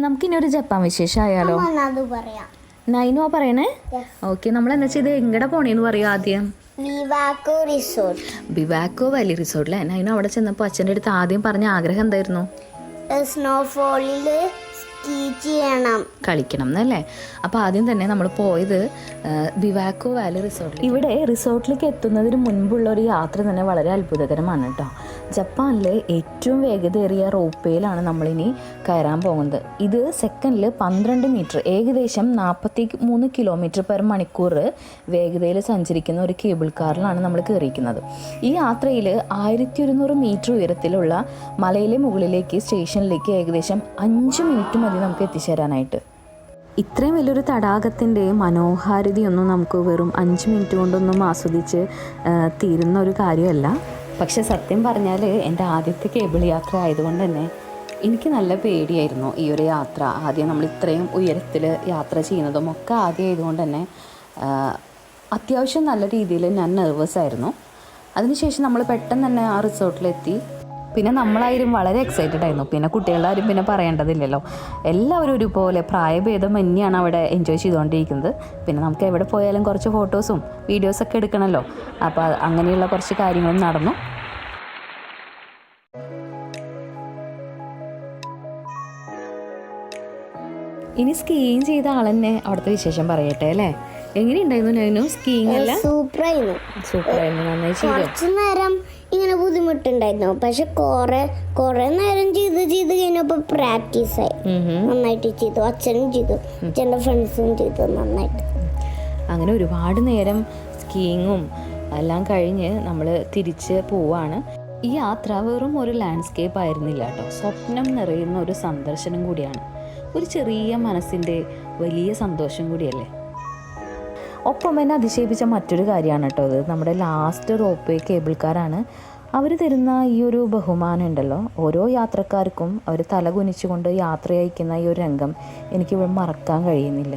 നമുക്കിനി ഒരു ജപ്പാൻ വിശേഷമായാലോ? നൈനോ പറയണേ. ഓക്കെ, നമ്മൾ എന്താ ചെയ്ത് എങ്ങടെ പോണേന്ന് പറയും ആദ്യം? ബിവാക്കോ വാലി റിസോർട്ടിലെ. നൈനോ അവിടെ ചെന്നപ്പോൾ അച്ഛൻ്റെ അടുത്ത് ആദ്യം പറഞ്ഞ ആഗ്രഹം എന്തായിരുന്നു? സ്നോഫോളില് കളിക്കണം എന്നല്ലേ. അപ്പോൾ ആദ്യം തന്നെ നമ്മൾ പോയത് ബിവാക്കോ വാലി റിസോർട്ടിൽ. ഇവിടെ റിസോർട്ടിലേക്ക് എത്തുന്നതിന് മുൻപുള്ള ഒരു യാത്ര തന്നെ വളരെ അത്ഭുതകരമാണ് കേട്ടോ. ജപ്പാനിലെ ഏറ്റവും വേഗതയേറിയ റോപ്വേയിലാണ് നമ്മളിനി കയറാൻ പോകുന്നത്. ഇത് സെക്കൻഡിൽ 12 മീറ്റർ, ഏകദേശം 43 km/മണിക്കൂർ വേഗതയിൽ സഞ്ചരിക്കുന്ന ഒരു കേബിൾ കാറിലാണ് നമ്മൾ കയറിയിരിക്കുന്നത്. ഈ യാത്രയിൽ 1100 മീറ്റർ ഉയരത്തിലുള്ള മലയിലെ മുകളിലേക്ക് സ്റ്റേഷനിലേക്ക് ഏകദേശം 5 മിനിറ്റ് മതി നമുക്ക് എത്തിച്ചേരാനായിട്ട്. ഇത്രയും വലിയൊരു തടാകത്തിൻ്റെ മനോഹാരിതയൊന്നും നമുക്ക് വെറും 5 മിനിറ്റ് കൊണ്ടൊന്നും ആസ്വദിച്ച് തീരുന്ന ഒരു കാര്യമല്ല. പക്ഷെ സത്യം പറഞ്ഞാൽ എൻ്റെ ആദ്യത്തെ കേബിൾ യാത്ര ആയതുകൊണ്ട് തന്നെ എനിക്ക് നല്ല പേടിയായിരുന്നു ഈ ഒരു യാത്ര. ആദ്യം നമ്മൾ ഇത്രയും ഉയരത്തിൽ യാത്ര ചെയ്യുന്നതും ഒക്കെ ആദ്യം ആയതുകൊണ്ട് തന്നെ അത്യാവശ്യം നല്ല രീതിയിൽ ഞാൻ നെർവസ് ആയിരുന്നു. അതിനുശേഷം നമ്മൾ പെട്ടെന്ന് തന്നെ ആ റിസോർട്ടിലെത്തി. പിന്നെ നമ്മളായാലും വളരെ എക്സൈറ്റഡ് ആയിരുന്നു. പിന്നെ കുട്ടികളാരും പിന്നെ പറയേണ്ടതില്ലല്ലോ. എല്ലാവരും ഒരുപോലെ പ്രായഭേദം തന്നെയാണ് അവിടെ എൻജോയ് ചെയ്തുകൊണ്ടിരിക്കുന്നത്. പിന്നെ നമുക്ക് എവിടെ പോയാലും കുറച്ച് ഫോട്ടോസും വീഡിയോസൊക്കെ എടുക്കണമല്ലോ. അപ്പോൾ അങ്ങനെയുള്ള കുറച്ച് കാര്യങ്ങളും നടന്നു. ഇനി സ്കീയിങ് ചെയ്ത ആളെന്നെ അവിടുത്തെ വിശേഷം പറയട്ടെ അല്ലേ? എങ്ങനെയുണ്ടായിരുന്നു നൈനു സ്കീയിങ്? എല്ലാം സൂപ്പറായിരുന്നു, നന്നായി ചെയ്തു. കുറച്ചു നേരം ഇങ്ങനെ ബുദ്ധിമുട്ടുണ്ടായിരുന്നു, പക്ഷെ കുറെ നേരം ചെയ്ത് കഴിഞ്ഞപ്പോ പ്രാക്ടീസായി, നന്നായിട്ട് ചെയ്തു. അച്ഛനും ചെയ്തു, അച്ഛൻ്റെ ഫ്രണ്ട്സും ചെയ്തു നന്നായിട്ട്. അങ്ങനെ ഒരുപാട് നേരം സ്കീയിങ്ങും എല്ലാം കഴിഞ്ഞ് നമ്മൾ തിരിച്ച് പോവാണ്. ഈ യാത്ര വെറും ഒരു ലാൻഡ്സ്കേപ്പ് ആയിരുന്നില്ല കേട്ടോ, സ്വപ്നം നിറയുന്ന ഒരു സന്ദർശനം കൂടിയാണ്. ഒരു ചെറിയ മനസ്സിൻ്റെ വലിയ സന്തോഷം കൂടിയല്ലേ. ഒപ്പം എന്നെ അതിശയിപ്പിച്ച മറ്റൊരു കാര്യമാണ് കേട്ടോ ഇത്. നമ്മുടെ ലാസ്റ്റ് റോപ്പ് കേബിൾ കാറാണ്. അവർ തരുന്ന ഈ ഒരു ബഹുമാനം ഉണ്ടല്ലോ, ഓരോ യാത്രക്കാർക്കും അവർ തല കുനിച്ചുകൊണ്ട് യാത്ര അയക്കുന്ന ഈ ഒരു രംഗം എനിക്ക് മറക്കാൻ കഴിയുന്നില്ല.